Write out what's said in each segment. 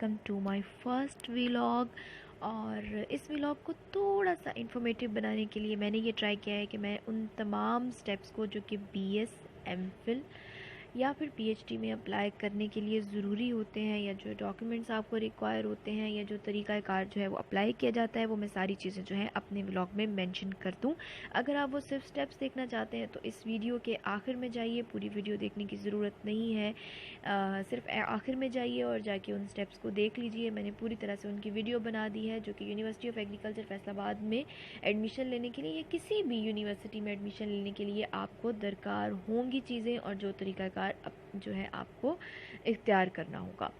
Welcome to my first vlog. और इस vlog को थोड़ा सा इन्फॉर्मेटिव बनाने के लिए मैंने ये ट्राई किया है कि मैं उन तमाम स्टेप्स को जो कि बीएस, एमफिल या फिर पीएचडी में अप्लाई करने के लिए ज़रूरी होते हैं, या जो डॉक्यूमेंट्स आपको रिक्वायर होते हैं, या जो तरीक़ाकार जो है वो अप्लाई किया जाता है, वो मैं सारी चीज़ें जो हैं अपने व्लॉग में मेंशन कर दूं। अगर आप वो सिर्फ स्टेप्स देखना चाहते हैं तो इस वीडियो के आखिर में जाइए, पूरी वीडियो देखने की ज़रूरत नहीं है। सिर्फ आखिर में जाइए और जाके उन स्टेप्स को देख लीजिए। मैंने पूरी तरह से उनकी वीडियो बना दी है, जो कि यूनिवर्सिटी ऑफ एग्रीकल्चर फैसलाबाद में एडमिशन लेने के लिए या किसी भी यूनिवर्सिटी में एडमिशन लेने के लिए आपको दरकार होंगी चीज़ें, और जो तरीक़ाकार जो है आपको इख्तियार करना होगा।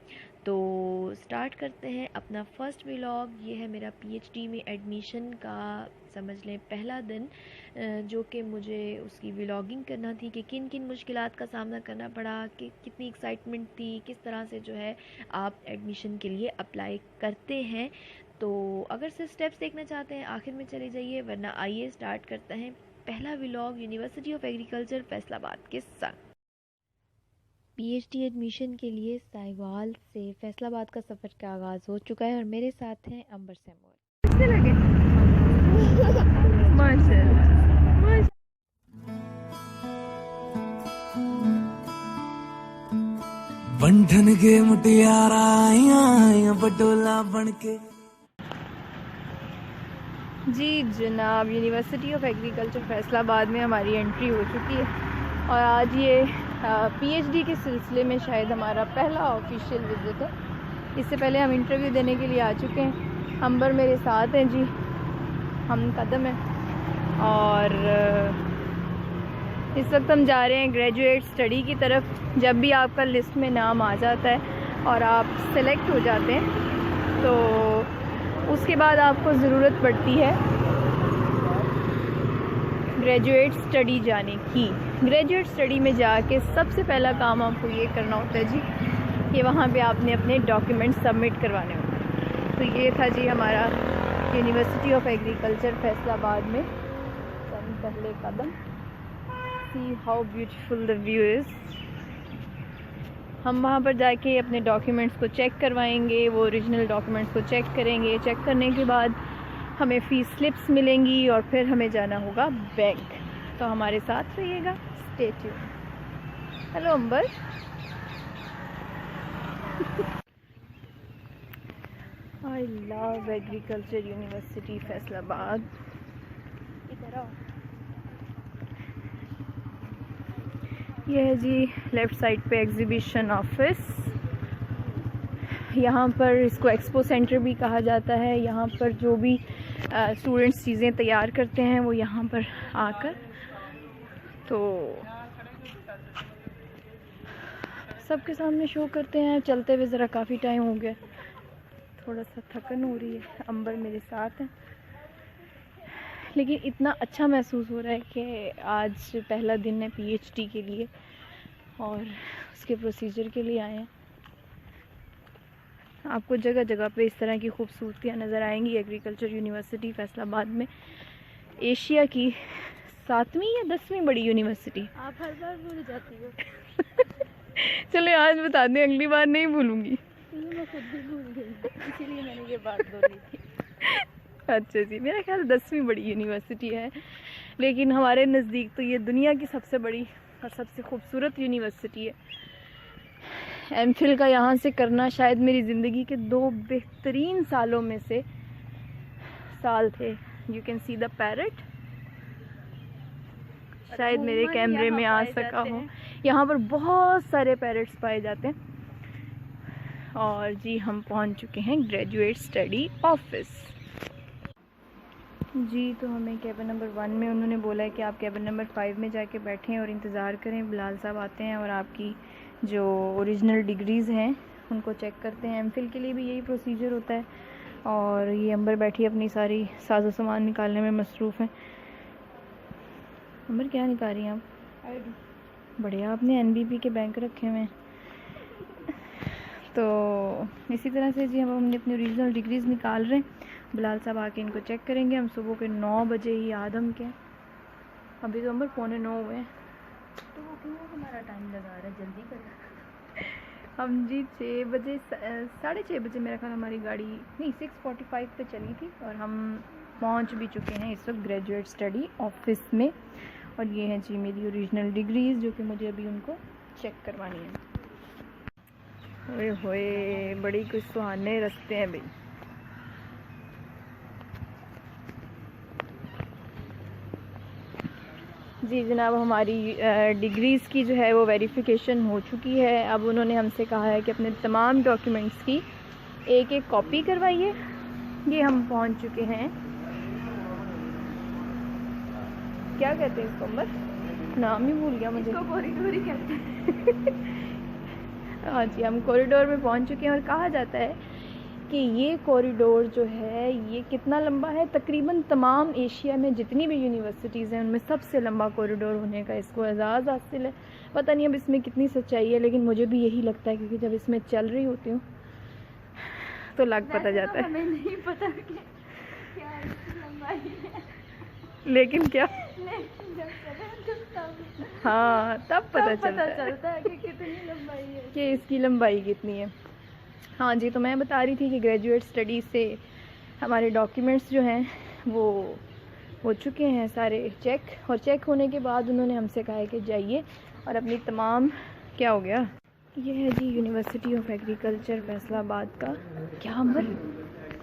तो स्टार्ट करते हैं अपना फर्स्ट व्लॉग। ये है मेरा पीएचडी में एडमिशन का, समझ लें, पहला दिन, जो कि मुझे उसकी व्लॉगिंग करना थी कि किन किन मुश्किलात का सामना करना पड़ा, कि कितनी एक्साइटमेंट थी, किस तरह से जो है आप एडमिशन के लिए अप्लाई करते हैं। तो अगर सिर्फ स्टेप्स देखना चाहते हैं आखिर में चले जाइए, वरना आइए स्टार्ट करते हैं पहला vlog university of agriculture Faisalabad के साथ। पीएचडी एडमिशन के लिए साहिवाल से फैसलाबाद का सफ़र का आगाज़ हो चुका है और मेरे साथ हैं अंबर सैमुअल। कैसे लगे? माशाल्लाह। बंधन के मुटियारा आया बटोला बनके। जी जनाब, यूनिवर्सिटी ऑफ एग्रीकल्चर फैसलाबाद में हमारी एंट्री हो चुकी है और आज ये पीएचडी के सिलसिले में शायद हमारा पहला ऑफिशियल विज़िट है। इससे पहले हम इंटरव्यू देने के लिए आ चुके हैं। अंबर मेरे साथ हैं जी, हम कदम हैं और इस वक्त हम जा रहे हैं ग्रेजुएट स्टडी की तरफ। जब भी आपका लिस्ट में नाम आ जाता है और आप सेलेक्ट हो जाते हैं तो उसके बाद आपको ज़रूरत पड़ती है ग्रेजुएट स्टडी जाने की। ग्रेजुएट स्टडी में जाके सबसे पहला काम आपको ये करना होता है जी, ये वहाँ पे आपने अपने डॉक्यूमेंट सबमिट करवाने होते हैं। तो ये था जी हमारा यूनिवर्सिटी ऑफ एग्रीकल्चर फैसलाबाद में पहले कदम। See how beautiful the view is. हम वहाँ पर जाके अपने डॉक्यूमेंट्स को चेक करवाएंगे, वो ओरिजिनल डॉक्यूमेंट्स को चेक करेंगे। चेक करने के बाद हमें फ़ीस स्लिप्स मिलेंगी और फिर हमें जाना होगा बैंक। तो हमारे साथ रहिएगा, stay tuned. Hello Amber. I love agriculture university Faisalabad. इधर आओ। यह है जी लेफ़्ट साइड पे एग्ज़िबिशन ऑफिस। यहाँ पर इसको एक्सपो सेंटर भी कहा जाता है। यहाँ पर जो भी स्टूडेंट्स चीज़ें तैयार करते हैं वो यहाँ पर आकर, तो सबके सामने शो करते हैं। चलते हुए ज़रा काफ़ी टाइम हो गया, थोड़ा सा थकन हो रही है। अंबर मेरे साथ हैं, लेकिन इतना अच्छा महसूस हो रहा है कि आज पहला दिन है पीएचडी के लिए और उसके प्रोसीजर के लिए आए हैं। आपको जगह जगह पे इस तरह की खूबसूरतियाँ नज़र आएंगी। एग्रीकल्चर यूनिवर्सिटी फैसलाबाद में एशिया की 7वीं या 10वीं बड़ी यूनिवर्सिटी। आप हर बार भूल जाती हो। चलो आज बता दें, अगली बार नहीं भूलूंगी। मैं खुद भी भूल गई, इसीलिए मैंने ये बात बोली थी। अच्छा जी, मेरा ख्याल 10वीं बड़ी यूनिवर्सिटी है, लेकिन हमारे नज़दीक तो ये दुनिया की सबसे बड़ी और सबसे खूबसूरत यूनिवर्सिटी है। एमफिल का यहाँ से करना शायद मेरी ज़िंदगी के 2 बेहतरीन सालों में से साल थे। You can see the parrot, शायद मेरे कैमरे में आ सका हो। यहाँ पर बहुत सारे पैरट्स पाए जाते हैं। और जी हम पहुँच चुके हैं ग्रेजुएट स्टडी ऑफिस। जी तो हमें कैबिन नंबर 1 में उन्होंने बोला है कि आप कैबिन नंबर 5 में जाके बैठें और इंतज़ार करें। बिलाल साहब आते हैं और आपकी जो ओरिजिनल डिग्रीज़ हैं उनको चेक करते हैं। एमफिल के लिए भी यही प्रोसीजर होता है। और ये अंबर बैठी अपनी सारी साजो सामान निकालने में मसरूफ़ हैं। अंबर क्या निकाल रही हैं आप? बढ़िया, आपने एनबीपी के बैंक रखे हुए हैं। तो इसी तरह से जी हम हमने अपनी ओरिजिनल डिग्रीज़ निकाल रहे हैं। बिलाल साहब आके इनको चेक करेंगे। हम सुबह के 9 बजे ही आदम के, अभी तो अंबर 8:45 हुए हैं। तो वो क्यों हमारा टाइम लगा रहा है, जल्दी कर। हम जी 6 बजे 6:30 बजे मेरा ख्याल हमारी गाड़ी नहीं 6:45 पे चली थी और हम पहुंच भी चुके हैं इस वक्त ग्रेजुएट स्टडी ऑफिस में। और ये है जी मेरी ओरिजिनल डिग्रीज़ जो कि मुझे अभी उनको चेक करवानी है। ओए होए बड़ी कुछ सुहाने रास्ते हैं भाई। जी जनाब हमारी डिग्रीज़ की जो है वो वेरिफिकेशन हो चुकी है। अब उन्होंने हमसे कहा है कि अपने तमाम डॉक्यूमेंट्स की एक एक कॉपी करवाइए। ये हम पहुंच चुके हैं, क्या कहते हैं इसको, बस नाम ही भूल गया मुझे, कॉरिडोर ही कहते हैं। हाँ जी हम कॉरिडोर में पहुंच चुके हैं और कहा जाता है कि ये कॉरिडोर जो है ये कितना लंबा है, तकरीबन तमाम एशिया में जितनी भी यूनिवर्सिटीज़ हैं उनमें सबसे लंबा कॉरिडोर होने का इसको एजाज़ हासिल है। पता नहीं अब इसमें कितनी सच्चाई है, लेकिन मुझे भी यही लगता है क्योंकि जब इसमें चल रही होती हूँ तो लग पता जाता है। हमें नहीं पता कि क्या इसकी लंबाई है, लेकिन क्या लेकिन जब चले हाँ तब पता चलता है कि कितनी लंबाई है, कि इसकी लंबाई कितनी है। हाँ जी तो मैं बता रही थी कि ग्रेजुएट स्टडी से हमारे डॉक्यूमेंट्स जो हैं वो हो चुके हैं सारे चेक, और चेक होने के बाद उन्होंने हमसे कहा है कि जाइए और अपनी तमाम, क्या हो गया, ये है जी यूनिवर्सिटी ऑफ एग्रीकल्चर फैसलाबाद का। क्या अंबर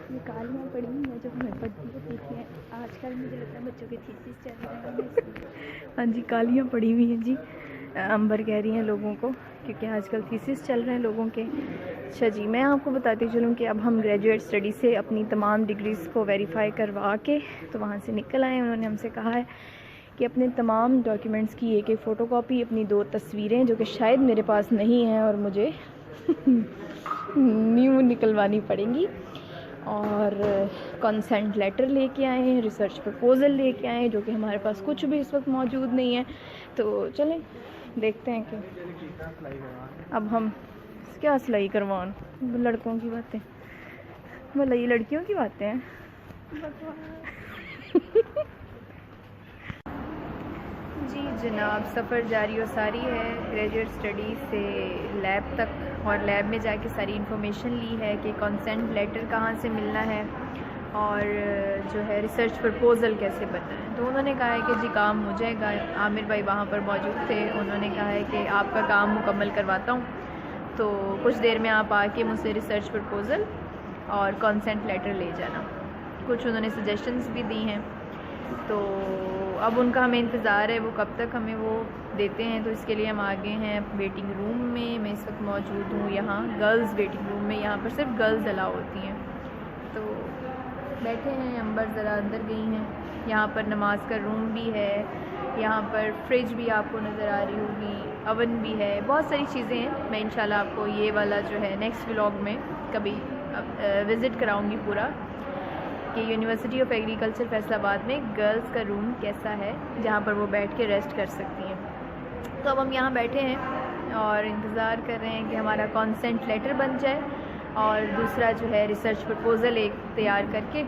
ये कालियाँ पड़ी हुई हैं जो हमें पढ़ती होती हैं आजकल, मुझे लगता है बच्चों के थीसिस चल रहे हैं। हाँ जी कालियाँ पड़ी हुई हैं जी, अंबर कह रही हैं लोगों को, क्योंकि आजकल थीसिस चल रहे हैं लोगों के। अच्छा जी मैं आपको बताती चलूँ कि अब हम ग्रेजुएट स्टडी से अपनी तमाम डिग्रीज़ को वेरीफाई करवा के तो वहाँ से निकल आए। उन्होंने हमसे कहा है कि अपने तमाम डॉक्यूमेंट्स की एक एक फ़ोटोकॉपी, अपनी 2 तस्वीरें जो कि शायद मेरे पास नहीं हैं और मुझे न्यू निकलवानी पड़ेंगी, और कंसेंट लेटर लेके आए हैं, रिसर्च प्रपोज़ल लेके आए हैं जो कि हमारे पास कुछ भी इस वक्त मौजूद नहीं है। तो चलें देखते हैं कि अब हम क्या सिलाई करवान, लड़कों की बातें, मतलब ये लड़कियों की बातें हैं। जी जनाब सफ़र जारी और सारी है ग्रेजुएट स्टडी से लैब तक, और लैब में जाके सारी इन्फॉर्मेशन ली है कि कंसेंट लेटर कहाँ से मिलना है और जो है रिसर्च प्रपोज़ल कैसे बनना है। तो उन्होंने कहा है कि जी काम हो जाएगा, आमिर भाई वहाँ पर मौजूद थे, उन्होंने कहा है कि आपका काम मुकम्मल करवाता हूँ, तो कुछ देर में आप आके मुझसे रिसर्च प्रपोज़ल और कंसेंट लेटर ले जाना। कुछ उन्होंने सजेशंस भी दी हैं, तो अब उनका हमें इंतज़ार है वो कब तक हमें वो देते हैं। तो इसके लिए हम आ गए हैं वेटिंग रूम में। मैं इस वक्त मौजूद हूँ यहाँ गर्ल्स वेटिंग रूम में, यहाँ पर सिर्फ गर्ल्स अलाउ होती हैं। तो बैठे हैं, अंबर ज़रा अंदर गई हैं। यहाँ पर नमाज का रूम भी है, यहाँ पर फ्रिज भी आपको नज़र आ रही होगी, अवन भी है, बहुत सारी चीज़ें हैं। मैं इंशाल्लाह आपको ये वाला जो है नेक्स्ट व्लॉग में कभी विज़िट कराऊँगी पूरा, कि यूनिवर्सिटी ऑफ एग्रीकल्चर फैसलाबाद में गर्ल्स का रूम कैसा है जहाँ पर वो बैठ के रेस्ट कर सकती हैं। तो अब हम यहाँ बैठे हैं और इंतज़ार कर रहे हैं कि हमारा कंसेंट लेटर बन जाए, और दूसरा जो है रिसर्च प्रपोज़ल एक तैयार करके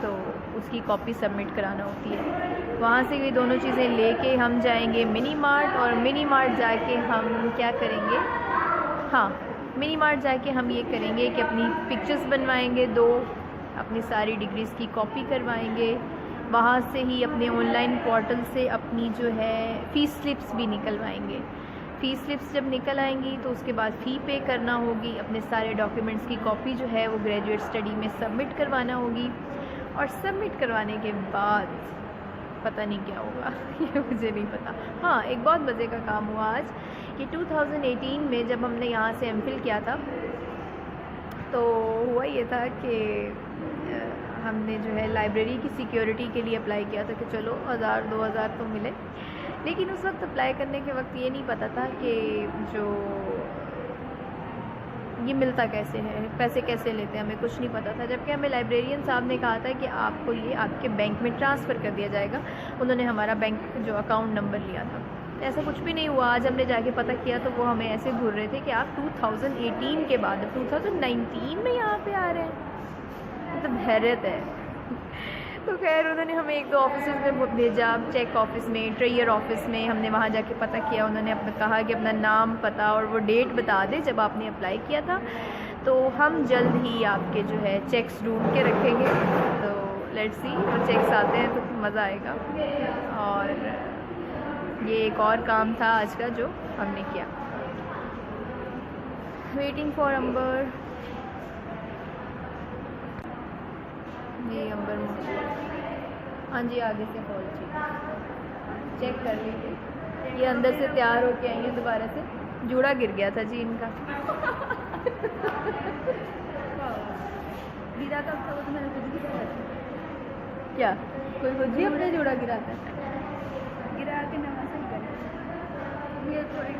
तो उसकी कॉपी सबमिट कराना होती है। वहाँ से ये दोनों चीज़ें लेके हम जाएंगे मिनी मार्ट, और मिनी मार्ट जाके हम क्या करेंगे, हाँ मिनी मार्ट जाके हम ये करेंगे कि अपनी पिक्चर्स बनवाएंगे, 2 अपनी सारी डिग्रीज़ की कॉपी करवाएंगे। वहाँ से ही अपने ऑनलाइन पोर्टल से अपनी जो है फ़ीस स्लिप्स भी निकलवाएंगे। फ़ीस स्लिप्स जब निकल आएंगी तो उसके बाद फ़ी पे करना होगी, अपने सारे डॉक्यूमेंट्स की कॉपी जो है वो ग्रेजुएट स्टडी में सबमिट करवाना होगी, और सबमिट करवाने के बाद पता नहीं क्या होगा ये मुझे नहीं पता। हाँ एक बहुत मज़े का काम हुआ आज कि 2018 में जब हमने यहाँ से एमफिल किया था तो हुआ ये था कि हमने जो है लाइब्रेरी की सिक्योरिटी के लिए अप्लाई किया था कि चलो 1000-2000 तो मिले, लेकिन उस वक्त अप्लाई करने के वक्त ये नहीं पता था कि जो ये मिलता कैसे है, पैसे कैसे लेते हैं, हमें कुछ नहीं पता था। जबकि हमें लाइब्रेरियन साहब ने कहा था कि आपको ये आपके बैंक में ट्रांसफ़र कर दिया जाएगा। उन्होंने हमारा बैंक जो अकाउंट नंबर लिया था, ऐसा कुछ भी नहीं हुआ। आज हमने जाके पता किया तो वो हमें ऐसे घूर रहे थे कि आप 2018 के बाद 2019 में यहाँ पे आ रहे हैं, मतलब हैरत है। तो खैर उन्होंने हमें 1-2 ऑफिस में भेजा, चेक ऑफिस में, ट्रेयर ऑफिस में। हमने वहाँ जाके पता किया, उन्होंने अपना कहा कि अपना नाम, पता और वो डेट बता दें जब आपने अप्लाई किया था, तो हम जल्द ही आपके जो है चेक्स ढूंढ के रखेंगे। तो लेट्स सी, वो चेक्स आते हैं तो मज़ा आएगा। और ये एक और काम था आज का जो हमने किया। वेटिंग फॉर अंबर। ये अंबर, हाँ जी, आगे से कॉल चेक कर लीजिए। ये अंदर से तैयार होके आई हैं दोबारा से। जूड़ा गिर गया था जी इनका। गिरा था वो तो मैंने खुद गिरा था। क्या कोई खुद ही अपने जूड़ा गिरा था? गिरा के नवा से कर ये थोड़ी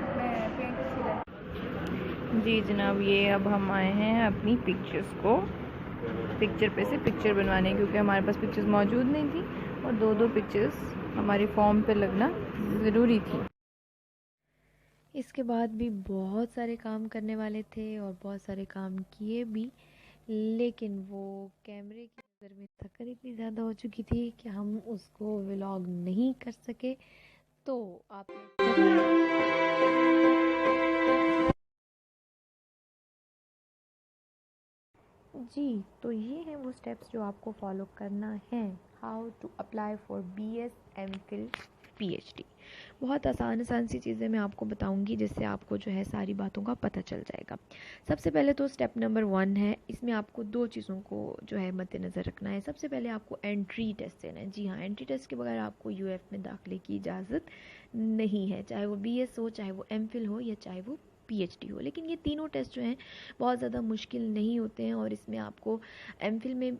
पेंट अच्छी। जी जनाब, ये अब हम आए हैं अपनी पिक्चर्स को पिक्चर पे से पिक्चर बनवाने, क्योंकि हमारे पास पिक्चर्स मौजूद नहीं थी और 2-2 पिक्चर्स हमारे फॉर्म पे लगना ज़रूरी थी। इसके बाद भी बहुत सारे काम करने वाले थे और बहुत सारे काम किए भी, लेकिन वो कैमरे की नज़र में थकन इतनी ज़्यादा हो चुकी थी कि हम उसको व्लॉग नहीं कर सके। तो जी, तो ये हैं वो स्टेप्स जो आपको फॉलो करना है। How to apply for BS MPhil PhD। बहुत आसान सी चीज़ें मैं आपको बताऊंगी जिससे आपको जो है सारी बातों का पता चल जाएगा। सबसे पहले तो स्टेप नंबर 1 है, इसमें आपको 2 चीज़ों को जो है मद्देनज़र रखना है। सबसे पहले आपको एंट्री टेस्ट देना है। जी हाँ, एंट्री टेस्ट के बगैर आपको UF में दाखिले की इजाज़त नहीं है, चाहे वो BS हो, चाहे वो MPhil हो या चाहे वो PhD हो। लेकिन ये तीनों टेस्ट जो हैं बहुत ज़्यादा मुश्किल नहीं होते हैं और इसमें आपको MPhil में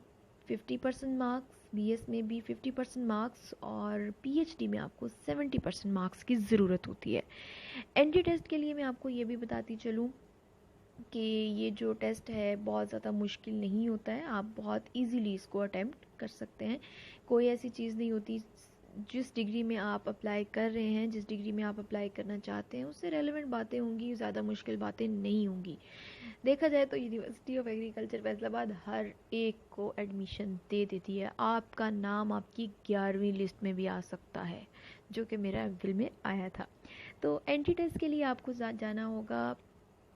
50% मार्क्स, BS में भी 50% मार्क्स और PhD में आपको 70% मार्क्स की ज़रूरत होती है। एंट्री टेस्ट के लिए मैं आपको ये भी बताती चलूँ कि ये जो टेस्ट है बहुत ज़्यादा मुश्किल नहीं होता है, आप बहुत इजीली इसको अटेम्प्ट कर सकते हैं। कोई ऐसी चीज़ नहीं होती, जिस डिग्री में आप अप्लाई कर रहे हैं, जिस डिग्री में आप अप्लाई करना चाहते हैं उससे रेलेवेंट बातें होंगी, ज़्यादा मुश्किल बातें नहीं होंगी। देखा जाए तो यूनिवर्सिटी ऑफ एग्रीकल्चर फैसलाबाद हर एक को एडमिशन दे देती है। आपका नाम आपकी 11वीं लिस्ट में भी आ सकता है, जो कि मेरा एमफिल में आया था। तो एंट्री टेस्ट के लिए आपको जाना होगा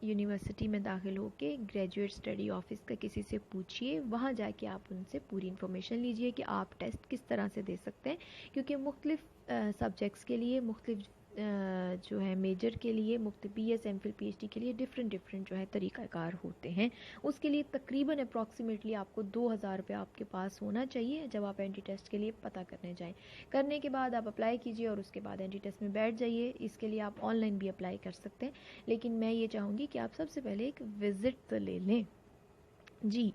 यूनिवर्सिटी में दाखिल होके ग्रेजुएट स्टडी ऑफिस का किसी से पूछिए, वहाँ जाके आप उनसे पूरी इन्फॉर्मेशन लीजिए कि आप टेस्ट किस तरह से दे सकते हैं, क्योंकि मुख्तलिफ सब्जेक्ट्स के लिए, मुख्तलिफ जो है मेजर के लिए, मुख्तलिफ BS MPhil PhD के लिए डिफरेंट जो है तरीक़ाकार होते हैं। उसके लिए तकरीबन अप्रॉक्सीमेटली आपको 2000 रुपये आपके पास होना चाहिए जब आप एंट्री टेस्ट के लिए पता करने जाएं। करने के बाद आप अप्लाई कीजिए और उसके बाद एंट्री टेस्ट में बैठ जाइए। इसके लिए आप ऑनलाइन भी अप्लाई कर सकते हैं, लेकिन मैं ये चाहूँगी कि आप सबसे पहले एक विज़िट तो ले लें। जी,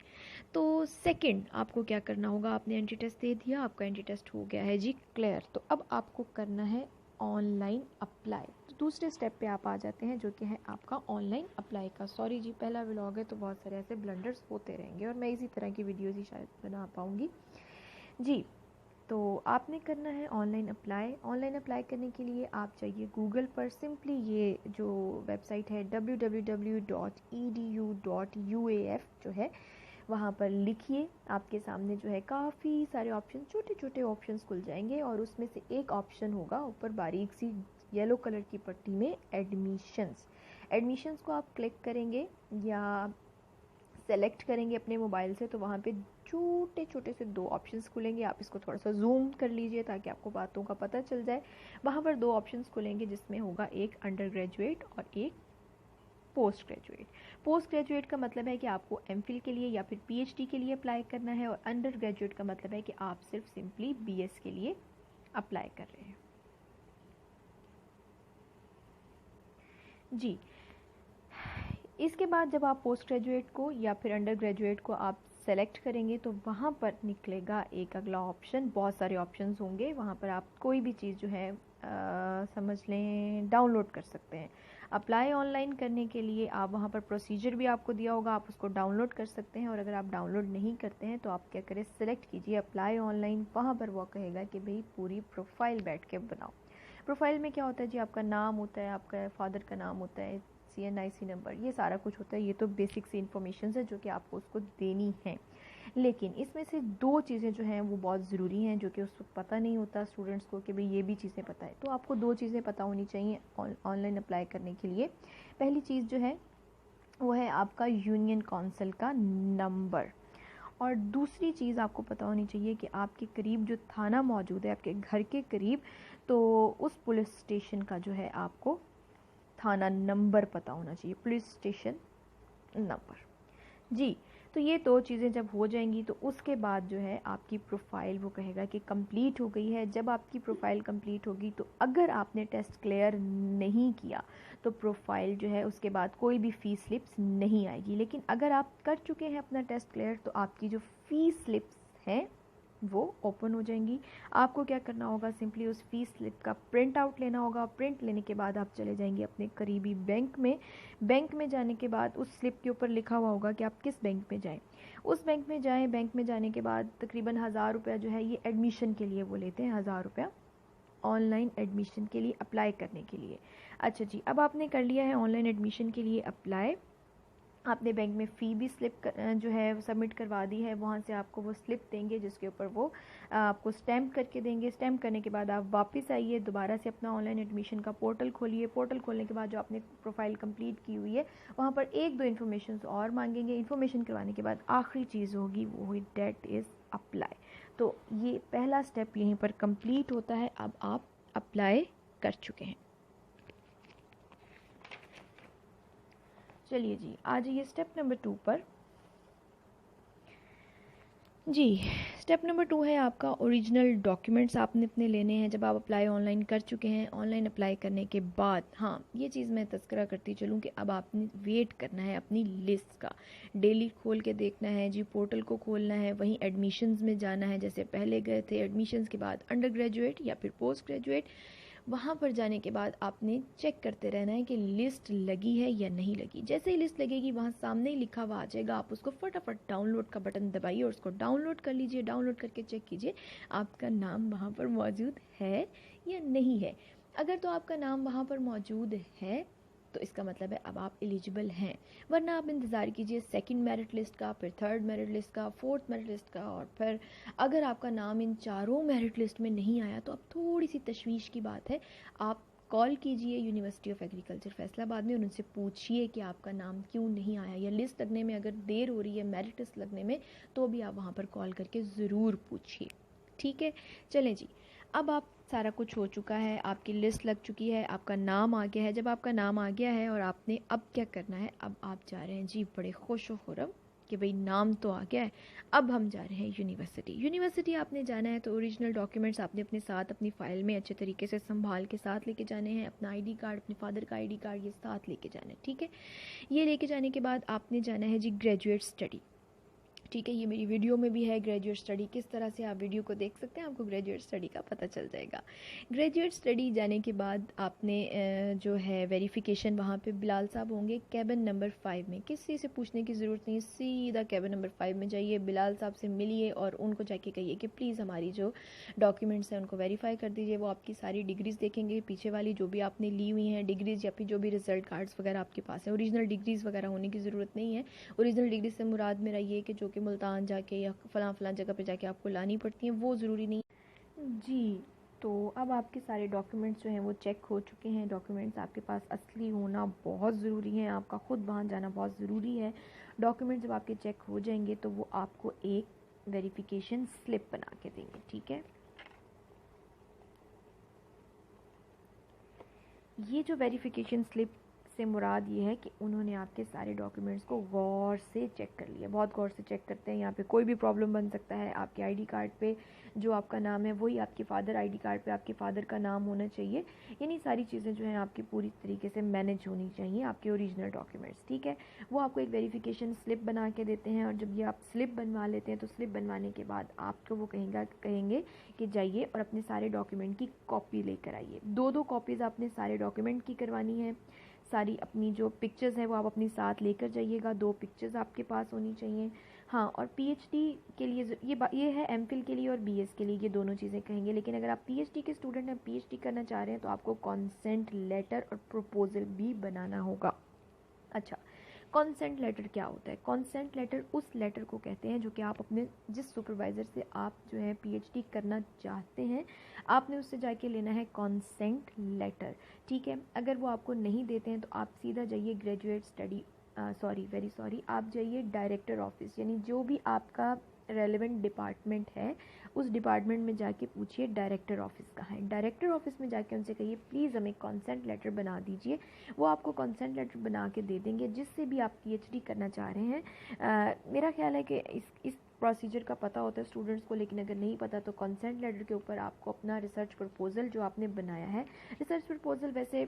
तो सेकंड आपको क्या करना होगा, आपने एंट्री टेस्ट दे दिया, आपका एंट्री टेस्ट हो गया है जी क्लियर, तो अब आपको करना है ऑनलाइन अप्लाई। तो दूसरे स्टेप पे आप आ जाते हैं जो कि है आपका ऑनलाइन अप्लाई का। सॉरी जी, पहला व्लॉग है तो बहुत सारे ऐसे ब्लंडर्स होते रहेंगे और मैं इसी तरह की वीडियोज़ ही शायद बना पाऊँगी। जी, तो आपने करना है ऑनलाइन अप्लाई। ऑनलाइन अप्लाई करने के लिए आप जाइए गूगल पर, सिंपली ये जो वेबसाइट है www.edu.uaf जो है वहाँ पर लिखिए। आपके सामने जो है काफ़ी सारे ऑप्शन, छोटे छोटे ऑप्शंस खुल जाएंगे और उसमें से एक ऑप्शन होगा ऊपर बारीक सी येलो कलर की पट्टी में एडमिशन्स। एडमिशन्स को आप क्लिक करेंगे या सेलेक्ट करेंगे अपने मोबाइल से, तो वहाँ पे छोटे छोटे से 2 ऑप्शंस खुलेंगे। आप इसको थोड़ा सा जूम कर लीजिए ताकि आपको बातों का पता चल जाए। वहाँ पर 2 ऑप्शंस खुलेंगे जिसमें होगा एक अंडर ग्रेजुएट और एक पोस्ट ग्रेजुएट। पोस्ट ग्रेजुएट का मतलब है कि आपको MPhil के लिए या फिर PhD के लिए अप्लाई करना है, और अंडर ग्रेजुएट का मतलब है कि आप सिर्फ सिंपली BS के लिए अप्लाई कर रहे हैं। जी, इसके बाद जब आप पोस्ट ग्रेजुएट को या फिर अंडर ग्रेजुएट को आप सेलेक्ट करेंगे तो वहाँ पर निकलेगा एक अगला ऑप्शन। बहुत सारे ऑप्शंस होंगे वहाँ पर, आप कोई भी चीज़ जो है समझ लें डाउनलोड कर सकते हैं। अप्लाई ऑनलाइन करने के लिए आप वहाँ पर प्रोसीजर भी आपको दिया होगा, आप उसको डाउनलोड कर सकते हैं। और अगर आप डाउनलोड नहीं करते हैं तो आप क्या करें, सेलेक्ट कीजिए अप्लाई ऑनलाइन। वहाँ पर वो कहेगा कि भाई पूरी प्रोफाइल बैठ के बनाओ। प्रोफाइल में क्या होता है जी, आपका नाम होता है, आपका फादर का नाम होता है, CNIC नंबर, ये सारा कुछ होता है। ये तो बेसिक सी इन्फॉर्मेशन है जो कि आपको उसको देनी है। लेकिन इसमें से 2 चीज़ें जो हैं वो बहुत ज़रूरी हैं, जो कि उस वक्त पता नहीं होता स्टूडेंट्स को कि भाई ये भी चीज़ें पता है। तो आपको 2 चीज़ें पता होनी चाहिए ऑनलाइन अप्लाई करने के लिए। पहली चीज़ जो है वो है आपका यूनियन काउंसिल का नंबर, और दूसरी चीज़ आपको पता होनी चाहिए कि आपके करीब जो थाना मौजूद है आपके घर के करीब, तो उस पुलिस स्टेशन का जो है आपको थाना नंबर पता होना चाहिए, पुलिस स्टेशन नंबर। जी, तो ये 2 चीज़ें जब हो जाएंगी तो उसके बाद जो है आपकी प्रोफाइल वो कहेगा कि कंप्लीट हो गई है। जब आपकी प्रोफाइल कंप्लीट होगी तो अगर आपने टेस्ट क्लियर नहीं किया तो प्रोफाइल जो है उसके बाद कोई भी फ़ी स्लिप्स नहीं आएगी। लेकिन अगर आप कर चुके हैं अपना टेस्ट क्लियर तो आपकी जो फ़ी स्लिप्स हैं वो ओपन हो जाएंगी। आपको क्या करना होगा, सिंपली उस फ़ी स्लिप का प्रिंट आउट लेना होगा। प्रिंट लेने के बाद आप चले जाएंगे अपने करीबी बैंक में। बैंक में जाने के बाद उस स्लिप के ऊपर लिखा हुआ होगा कि आप किस बैंक में जाएं। उस बैंक में जाएं। बैंक में जाने के बाद तकरीबन 1000 रुपया जो है ये एडमिशन के लिए वो लेते हैं, 1000 रुपया ऑनलाइन एडमिशन के लिए अप्लाई करने के लिए। अच्छा जी, अब आपने कर लिया है ऑनलाइन एडमिशन के लिए अप्लाई, आपने बैंक में फ़ी भी स्लिप जो है सबमिट करवा दी है। वहाँ से आपको वो स्लिप देंगे जिसके ऊपर वो आपको स्टैम्प करके देंगे। स्टैम्प करने के बाद आप वापस आइए, दोबारा से अपना ऑनलाइन एडमिशन का पोर्टल खोलिए। पोर्टल खोलने के बाद जो आपने प्रोफाइल कंप्लीट की हुई है वहाँ पर 1-2 इन्फॉर्मेशन और मांगेंगे। इन्फॉर्मेशन करवाने के बाद आखिरी चीज़ होगी वो हुई डेट इज़ अप्लाई। तो ये पहला स्टेप यहीं पर कंप्लीट होता है। अब आप अप्लाई कर चुके हैं। चलिए जी, आ जाइए स्टेप नंबर 2 पर। जी, स्टेप नंबर 2 है आपका ओरिजिनल डॉक्यूमेंट्स आपने अपने लेने हैं जब आप अप्लाई ऑनलाइन कर चुके हैं। ऑनलाइन अप्लाई करने के बाद हाँ, ये चीज़ मैं तज़किरा करती चलूँ कि अब आपने वेट करना है अपनी लिस्ट का। डेली खोल के देखना है जी, पोर्टल को खोलना है, वहीं एडमिशन्स में जाना है जैसे पहले गए थे। एडमिशन्स के बाद अंडर ग्रेजुएट या फिर पोस्ट ग्रेजुएट, वहाँ पर जाने के बाद आपने चेक करते रहना है कि लिस्ट लगी है या नहीं लगी। जैसे ही लिस्ट लगेगी वहाँ सामने ही लिखा हुआ आ जाएगा, आप उसको फटाफट डाउनलोड का बटन दबाइए और उसको डाउनलोड कर लीजिए। डाउनलोड करके चेक कीजिए आपका नाम वहाँ पर मौजूद है या नहीं है। अगर तो आपका नाम वहाँ पर मौजूद है तो इसका मतलब है अब आप एलिजिबल हैं, वरना आप इंतज़ार कीजिए सेकंड मेरिट लिस्ट का, फिर थर्ड मेरिट लिस्ट का, फोर्थ मेरिट लिस्ट का, और फिर अगर आपका नाम इन चारों मेरिट लिस्ट में नहीं आया तो अब थोड़ी सी तशवीश की बात है। आप कॉल कीजिए यूनिवर्सिटी ऑफ एग्रीकल्चर फैसलाबाद में और उनसे पूछिए कि आपका नाम क्यों नहीं आया, या लिस्ट लगने में अगर देर हो रही है, मेरिट लिस्ट लगने में, तो भी आप वहाँ पर कॉल करके ज़रूर पूछिए। ठीक है, चलें जी, अब आप सारा कुछ हो चुका है, आपकी लिस्ट लग चुकी है, आपका नाम आ गया है। जब आपका नाम आ गया है और आपने अब क्या करना है, अब आप जा रहे हैं जी बड़े खुश व खुर्रम कि भाई नाम तो आ गया है, अब हम जा रहे हैं यूनिवर्सिटी। यूनिवर्सिटी आपने जाना है तो ओरिजिनल डॉक्यूमेंट्स आपने अपने साथ अपनी फ़ाइल में अच्छे तरीके से संभाल के साथ लेके जाने हैं। अपना आईडी कार्ड, अपने फादर का आईडी कार्ड, ये साथ लेके जाना है। ठीक है, ये लेके जाने के बाद आपने जाना है जी ग्रेजुएट स्टडी। ठीक है, ये मेरी वीडियो में भी है ग्रेजुएट स्टडी, किस तरह से आप वीडियो को देख सकते हैं, आपको ग्रेजुएट स्टडी का पता चल जाएगा। ग्रेजुएट स्टडी जाने के बाद आपने जो है वेरिफिकेशन, वहाँ पे बिलाल साहब होंगे कैबिन नंबर 5 में। किसी से पूछने की ज़रूरत नहीं, सीधा कैबिन नंबर 5 में जाइए, बिलाल साहब से मिलिए और उनको जाके कहिए कि प्लीज़ हमारी जो डॉक्यूमेंट्स हैं उनको वेरीफाई कर दीजिए। वो आपकी सारी डिग्रीज़ देखेंगे, पीछे वाली जो भी आपने ली हुई हैं डिग्रीज़ या फिर जो भी रिजल्ट कार्ड्स वगैरह आपके पास हैं। ओरिजिनल डिग्रीज़ वगैरह होने की ज़रूरत नहीं है। ओरिजिनल डिग्री से मुराद मेरा ये कि जो कि मुल्तान जाके या फलां जगह पे जाके आपको लानी पड़ती हैं, वो ज़रूरी नहीं जी। तो अब आपके सारे डॉक्यूमेंट्स जो हैं वो चेक हो चुके हैं। डॉक्यूमेंट्स आपके पास असली होना बहुत ज़रूरी है, आपका ख़ुद वहाँ जाना बहुत ज़रूरी है। डॉक्यूमेंट्स जब आपके चेक हो जाएंगे तो वो आपको एक वेरिफिकेशन स्लिप बना के देंगे। ठीक है, ये जो वेरिफिकेशन स्लिप से मुराद ये है कि उन्होंने आपके सारे डॉक्यूमेंट्स को गौर से चेक कर लिया, बहुत गौर से चेक करते हैं। यहाँ पे कोई भी प्रॉब्लम बन सकता है। आपके आईडी कार्ड पे जो आपका नाम है वही आपके फादर आईडी कार्ड पे आपके फादर का नाम होना चाहिए। यानी सारी चीज़ें जो हैं आपकी पूरी तरीके से मैनेज होनी चाहिए, आपके ओरिजिनल डॉक्यूमेंट्स। ठीक है, वो आपको एक वेरिफिकेशन स्लिप बना के देते हैं, और जब ये आप स्लिप बनवा लेते हैं तो स्लिप बनवाने के बाद आपको वो कहेंगे कि जाइए और अपने सारे डॉक्यूमेंट की कॉपी लेकर आइए। 2-2 कॉपीज़ आपने सारे डॉक्यूमेंट की करवानी है। सारी अपनी जो पिक्चर्स हैं वो आप अपनी साथ लेकर जाइएगा, 2 पिक्चर्स आपके पास होनी चाहिए। हाँ, और पीएचडी के लिए ये है एमफिल के लिए और बीएस के लिए, ये दोनों चीज़ें कहेंगे। लेकिन अगर आप पीएचडी के स्टूडेंट हैं, पीएचडी करना चाह रहे हैं, तो आपको कॉन्सेंट लेटर और प्रपोजल भी बनाना होगा। अच्छा, कॉन्सेंट लेटर क्या होता है? कॉन्सेंट लेटर उस लेटर को कहते हैं जो कि आप अपने जिस सुपरवाइज़र से आप जो है पीएचडी करना चाहते हैं, आपने उससे जाके लेना है कॉन्सेंट लेटर, ठीक है। अगर वो आपको नहीं देते हैं तो आप सीधा जाइए ग्रेजुएट स्टडी वेरी सॉरी, आप जाइए डायरेक्टर ऑफिस, यानी जो भी आपका रेलेवेंट डिपार्टमेंट है उस डिपार्टमेंट में जाके पूछिए डायरेक्टर ऑफिस कहाँ है। डायरेक्टर ऑफिस में जाके उनसे कहिए प्लीज़ हमें कॉन्सेंट लेटर बना दीजिए। वो आपको कॉन्सेंट लेटर बना के दे देंगे जिससे भी आप पीएचडी करना चाह रहे हैं। मेरा ख्याल है कि इस प्रोसीजर का पता होता है स्टूडेंट्स को, लेकिन अगर नहीं पता तो कॉन्सेंट लेटर के ऊपर आपको अपना रिसर्च प्रपोजल जो आपने बनाया है, रिसर्च प्रपोजल वैसे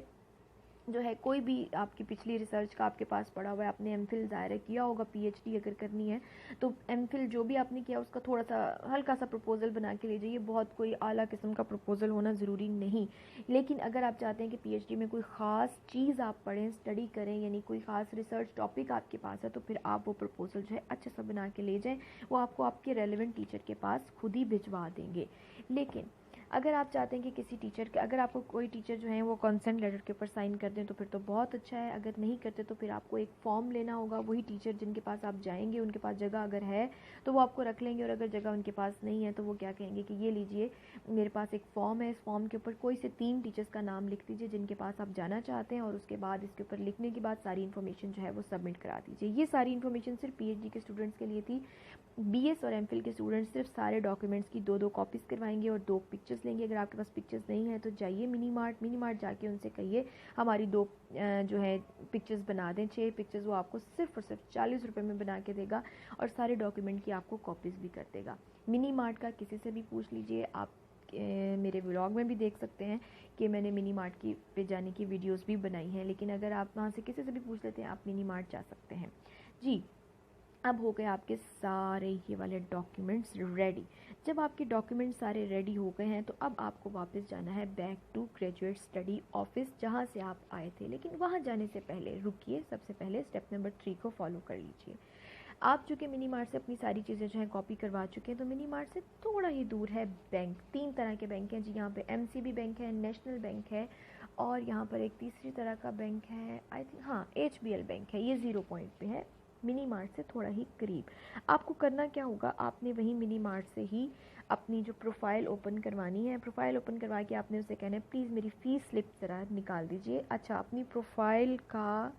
जो है कोई भी आपकी पिछली रिसर्च का आपके पास पड़ा हुआ है, आपने एमफिल दायरा किया होगा, पीएचडी अगर करनी है तो एमफिल जो भी आपने किया उसका थोड़ा सा हल्का सा प्रपोजल बना के ले जाइए, बहुत कोई आला किस्म का प्रपोजल होना ज़रूरी नहीं। लेकिन अगर आप चाहते हैं कि पीएचडी में कोई ख़ास चीज़ आप पढ़ें, स्टडी करें, यानी कोई ख़ास रिसर्च टॉपिक आपके पास है, तो फिर आप वो प्रपोजल जो है अच्छा सा बना के ले जाएँ, वो आपको आपके रेलिवेंट टीचर के पास खुद ही भिजवा देंगे। लेकिन अगर आप चाहते हैं कि किसी टीचर के, अगर आपको कोई टीचर जो है वो कंसेंट लेटर के ऊपर साइन कर दें तो फिर तो बहुत अच्छा है, अगर नहीं करते तो फिर आपको एक फॉर्म लेना होगा। वही टीचर जिनके पास आप जाएंगे उनके पास जगह अगर है तो वो आपको रख लेंगे, और अगर जगह उनके पास नहीं है तो वो क्या कहेंगे कि ये लीजिए मेरे पास एक फॉर्म है, इस फॉर्म के ऊपर कोई से 3 टीचर्स का नाम लिख दीजिए जिनके पास आप जाना चाहते हैं, और उसके बाद इसके ऊपर लिखने के बाद सारी इन्फॉर्मेशन जो है वो सबमिट करा दीजिए। ये सारी इन्फॉर्मेशन सिर्फ पीएचडी के स्टूडेंट्स के लिए थी। बीएस और एमफिल के स्टूडेंट्स सिर्फ सारे डॉक्यूमेंट्स की 2-2 कॉपीज़ करवाएंगे और 2 पिक्चर्स लेंगे। अगर आपके पास पिक्चर्स नहीं है तो जाइए मिनी मार्ट जाके उनसे कहिए हमारी 2 जो है पिक्चर्स बना दें, 6 पिक्चर्स वो आपको सिर्फ और सिर्फ 40 रुपये में बना के देगा और सारे डॉक्यूमेंट की आपको कॉपीज़ भी कर देगा। मिनी मार्ट का किसी से भी पूछ लीजिए, आप मेरे व्लॉग में भी देख सकते हैं कि मैंने मिनी मार्ट की पे जाने की वीडियोस भी बनाई हैं, लेकिन अगर आप वहाँ से किसी से भी पूछ लेते हैं आप मिनी मार्ट जा सकते हैं जी। अब हो गए आपके सारे ये वाले डॉक्यूमेंट्स रेडी। जब आपके डॉक्यूमेंट्स सारे रेडी हो गए हैं तो अब आपको वापस जाना है back to graduate study office जहाँ से आप आए थे। लेकिन वहाँ जाने से पहले रुकिए, सबसे पहले स्टेप नंबर 3 को फॉलो कर लीजिए। आप चूँकि मिनी मार्ट से अपनी सारी चीज़ें जो हैं कॉपी करवा चुके हैं तो मिनी मार्ट से थोड़ा ही दूर है बैंक। 3 तरह के बैंक हैं जी यहाँ पे, एमसीबी बैंक है, नेशनल बैंक है, और यहाँ पर एक तीसरी तरह का बैंक है, आई थिंक हाँ एचबीएल बैंक है। ये 0 पॉइंट पे है, मिनी मार्ट से थोड़ा ही करीब। आपको करना क्या होगा, आपने वहीं मिनी मार्ट से ही अपनी जो प्रोफाइल ओपन करवानी है, प्रोफाइल ओपन करवा के आपने उसे कहना है प्लीज़ मेरी फ़ीस स्लिप ज़रा निकाल दीजिए। अच्छा, अपनी प्रोफाइल का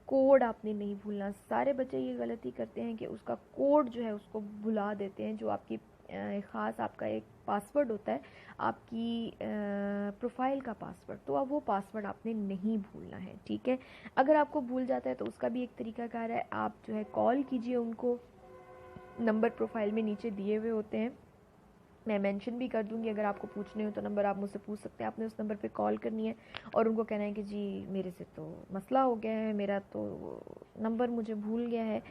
कोड आपने नहीं भूलना। सारे बच्चे ये गलती करते हैं कि उसका कोड जो है उसको भुला देते हैं, जो आपकी ख़ास आपका एक पासवर्ड होता है आपकी प्रोफाइल का पासवर्ड, तो अब वो पासवर्ड आपने नहीं भूलना है, ठीक है। अगर आपको भूल जाता है तो उसका भी एक तरीकाकार है, आप जो है कॉल कीजिए उनको, नंबर प्रोफाइल में नीचे दिए हुए होते हैं, मैं मेंशन भी कर दूंगी, अगर आपको पूछने हो तो नंबर आप मुझसे पूछ सकते हैं। आपने उस नंबर पे कॉल करनी है और उनको कहना है कि जी मेरे से तो मसला हो गया है, मेरा तो नंबर मुझे भूल गया है,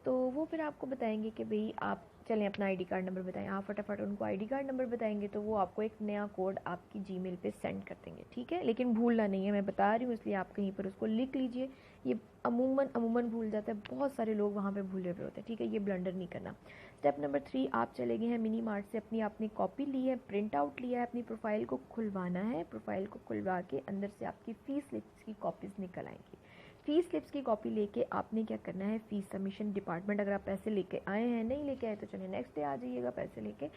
तो वो फिर आपको बताएंगे कि भाई आप चलें अपना आईडी कार्ड नंबर बताएं। आप फटाफट उनको आईडी कार्ड नंबर बताएंगे तो वो आपको एक नया कोड आपकी जीमेल पे सेंड कर देंगे, ठीक है। लेकिन भूलना नहीं है, मैं बता रही हूँ इसलिए आप कहीं पर उसको लिख लीजिए। ये अमूमन भूल जाता है, बहुत सारे लोग वहाँ पे भूले हुए होते हैं, ठीक है। ये ब्लंडर नहीं करना। स्टेप नंबर 3, आप चले गए हैं मिनी मार्ट से, अपनी आपने कॉपी ली है, प्रिंट आउट लिया है, अपनी प्रोफाइल को खुलवाना है। प्रोफाइल को खुलवा के अंदर से आपकी फ़ीस स्लिप्स की कॉपीज़ निकल आएंगी। फ़ीस स्लिप्स की कॉपी लेके आपने क्या करना है, फ़ीस सबमिशन डिपार्टमेंट, अगर आप पैसे लेके आए हैं, नहीं लेके आए तो चलिए नेक्स्ट डे आ जाइएगा पैसे लेके,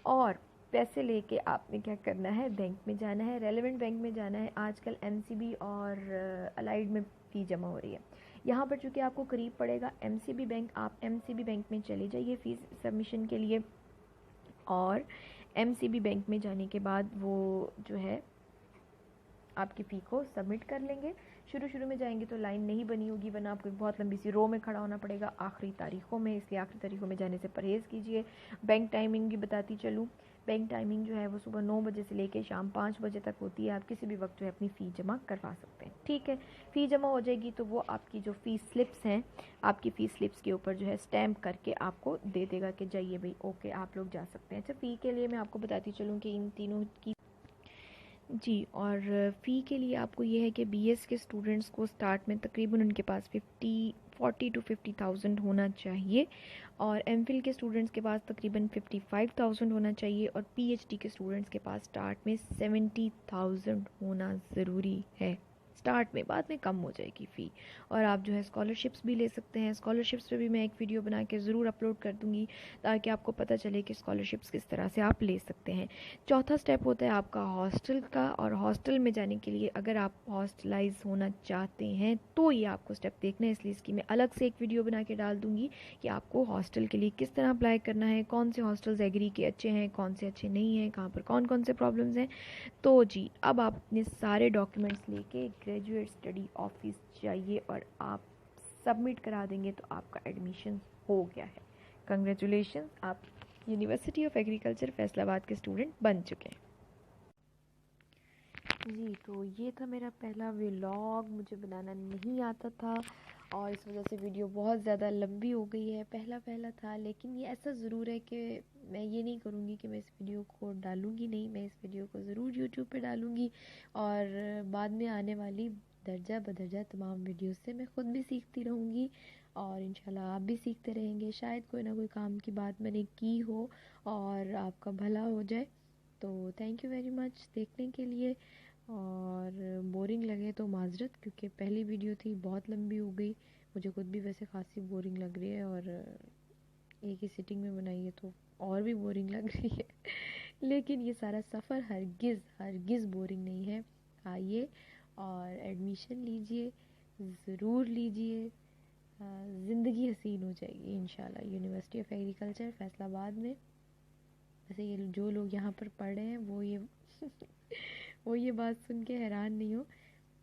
और पैसे लेके आपने क्या करना है, बैंक में जाना है, रेलेवेंट बैंक में जाना है। आजकल एमसीबी और अलाइड में फ़ी जमा हो रही है, यहाँ पर चूँकि आपको करीब पड़ेगा एमसीबी बैंक, आप एमसीबी बैंक में चले जाइए फ़ीस सबमिशन के लिए, और एमसीबी बैंक में जाने के बाद वो जो है आपकी फ़ी को सबमिट कर लेंगे। शुरू में जाएंगे तो लाइन नहीं बनी होगी, वरना आपको बहुत लंबी सी रो में खड़ा होना पड़ेगा आखिरी तारीख़ों में, इसलिए आखिरी तारीख़ों में जाने से परहेज़ कीजिए। बैंक टाइमिंग भी बताती चलूँ, बैंक टाइमिंग जो है वो सुबह 9 बजे से लेकर शाम 5 बजे तक होती है। आप किसी भी वक्त जो है अपनी फ़ी जमा करवा सकते हैं, ठीक है। फ़ी जमा हो जाएगी तो वो आपकी जो फ़ीस स्लिप्स हैं, आपकी फ़ीस स्लिप्स के ऊपर जो है स्टैम्प करके आपको दे देगा कि जाइए भाई ओके आप लोग जा सकते हैं। अच्छा, फ़ी के लिए मैं आपको बताती चलूँ कि इन तीनों की जी, और फ़ी के लिए आपको ये है कि बीएस के स्टूडेंट्स को स्टार्ट में तकरीबन उनके पास 40 to 50,000 होना चाहिए, और एमफिल के स्टूडेंट्स के पास तकरीबन 55,000 होना चाहिए, और पीएचडी के स्टूडेंट्स के पास स्टार्ट में 70,000 होना ज़रूरी है। स्टार्ट में, बाद में कम हो जाएगी फ़ी। और आप जो है स्कॉलरशिप्स भी ले सकते हैं। स्कॉलरशिप्स पे भी मैं एक वीडियो बना के ज़रूर अपलोड कर दूँगी ताकि आपको पता चले कि स्कॉलरशिप्स किस तरह से आप ले सकते हैं। चौथा स्टेप होता है आपका हॉस्टल का, और हॉस्टल में जाने के लिए अगर आप हॉस्टलाइज होना चाहते हैं तो ये आपको स्टेप देखना है, इसलिए इसकी मैं अलग से एक वीडियो बना के डाल दूँगी कि आपको हॉस्टल के लिए किस तरह अप्लाई करना है, कौन से हॉस्टल्स एग्री के अच्छे हैं, कौन से अच्छे नहीं हैं, कहाँ पर कौन कौन से प्रॉब्लम्स हैं। तो जी अब आप अपने सारे डॉक्यूमेंट्स लेके ग्रेजुएट स्टडी ऑफिस जाइए और आप सबमिट करा देंगे तो आपका एडमिशन हो गया है। कंग्रेचुलेशन, आप यूनिवर्सिटी ऑफ एग्रीकल्चर फैसलाबाद के स्टूडेंट बन चुके हैं। जी तो ये था मेरा पहला व्लॉग। मुझे बनाना नहीं आता था और इस वजह से वीडियो बहुत ज़्यादा लंबी हो गई है। पहला था, लेकिन ये ऐसा ज़रूर है कि मैं ये नहीं करूँगी कि मैं इस वीडियो को डालूँगी नहीं, मैं इस वीडियो को ज़रूर यूट्यूब पे डालूँगी और बाद में आने वाली दर्जा बदर्जा तमाम वीडियो से मैं ख़ुद भी सीखती रहूँगी और इंशाल्लाह आप भी सीखते रहेंगे। शायद कोई ना कोई काम की बात मैंने की हो और आपका भला हो जाए। तो थैंक यू वेरी मच देखने के लिए, और बोरिंग लगे तो माजरत, क्योंकि पहली वीडियो थी, बहुत लंबी हो गई। मुझे खुद भी वैसे खासी बोरिंग लग रही है और एक ही सिटिंग में बनाई है तो और भी बोरिंग लग रही है लेकिन ये सारा सफ़र हरगिज़ बोरिंग नहीं है। आइए और एडमिशन लीजिए, ज़रूर लीजिए। ज़िंदगी हसीन हो जाएगी इंशाल्लाह। यूनिवर्सिटी ऑफ एग्रीकल्चर फैसलाबाद में, वैसे ये जो लोग यहाँ पर पढ़ रहे हैं वो ये वो ये बात सुन के हैरान नहीं हो।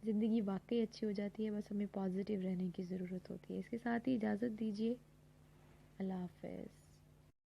ज़िंदगी वाकई अच्छी हो जाती है, बस हमें पॉजिटिव रहने की ज़रूरत होती है। इसके साथ ही इजाज़त दीजिए। अल्लाह हाफ़िज़।